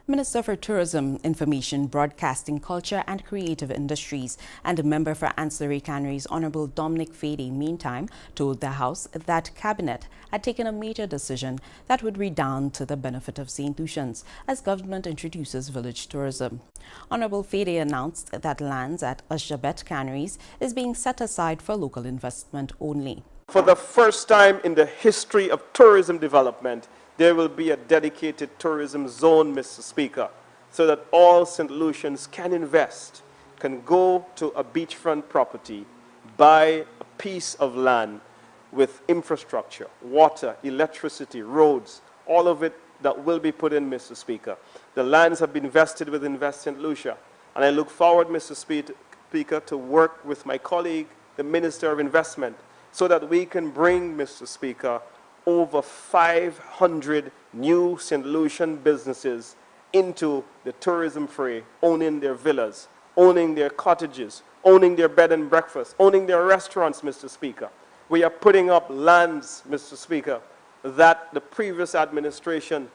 Minister for Tourism, Information, Broadcasting, Culture and Creative Industries and a member for Anse La Raye Canaries, Hon Dominic Fedee, meantime, told the House that Cabinet had taken a major decision that would redound to the benefit of Saint Lucians as government introduces village tourism. Hon Fedee announced that lands at Anse Jabet Canaries is being set aside for local investment only. For the first time in the history of tourism development, there will be a dedicated tourism zone, Mr. Speaker, so that all Saint Lucians can invest, can go to a beachfront property, buy a piece of land with infrastructure, water, electricity, roads, all of it that will be put in, Mr. Speaker. The lands have been vested with Invest Saint Lucia, and I look forward, Mr. Speaker, to work with my colleague, the Minister of Investment, so that we can bring, Mr. Speaker, over 500 new Saint Lucian businesses into the tourism fray, owning their villas, owning their cottages, owning their bed and breakfast, owning their restaurants, Mr. Speaker. We are putting up lands, Mr. Speaker, that the previous administration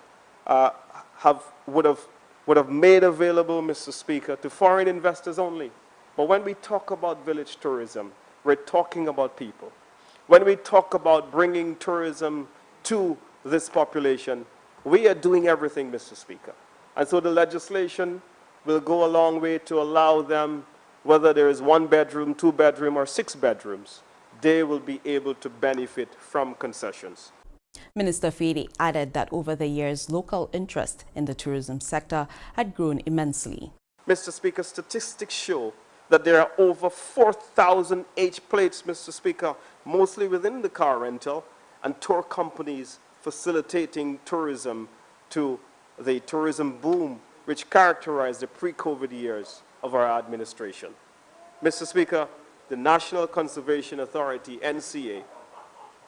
would have made available, Mr. Speaker, to foreign investors only. But when we talk about village tourism, we're talking about people. When we talk about bringing tourism to this population, we are doing everything, Mr. Speaker. And so the legislation will go a long way to allow them, whether there is 1 bedroom, 2 bedroom, or 6 bedrooms, they will be able to benefit from concessions. Minister Fedee added that over the years, local interest in the tourism sector had grown immensely. Mr. Speaker, statistics show that there are over 4,000 H-plates, Mr. Speaker, mostly within the car rental and tour companies facilitating tourism to the tourism boom which characterized the pre-COVID years of our administration. Mr. Speaker, the National Conservation Authority, NCA,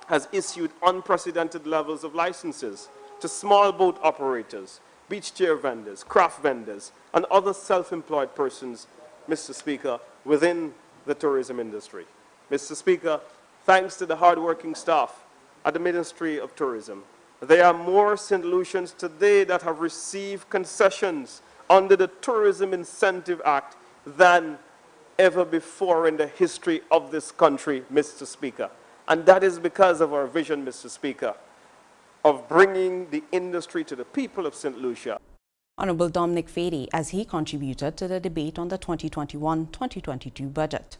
has issued unprecedented levels of licenses to small boat operators, beach chair vendors, craft vendors, and other self-employed persons, Mr. Speaker, within the tourism industry. Mr. Speaker, thanks to the hard-working staff at the Ministry of Tourism, there are more Saint Lucians today that have received concessions under the Tourism Incentive Act than ever before in the history of this country, Mr. Speaker. And that is because of our vision, Mr. Speaker, of bringing the industry to the people of Saint Lucia. Hon Dominic Fedee as he contributed to the debate on the 2021-2022 budget.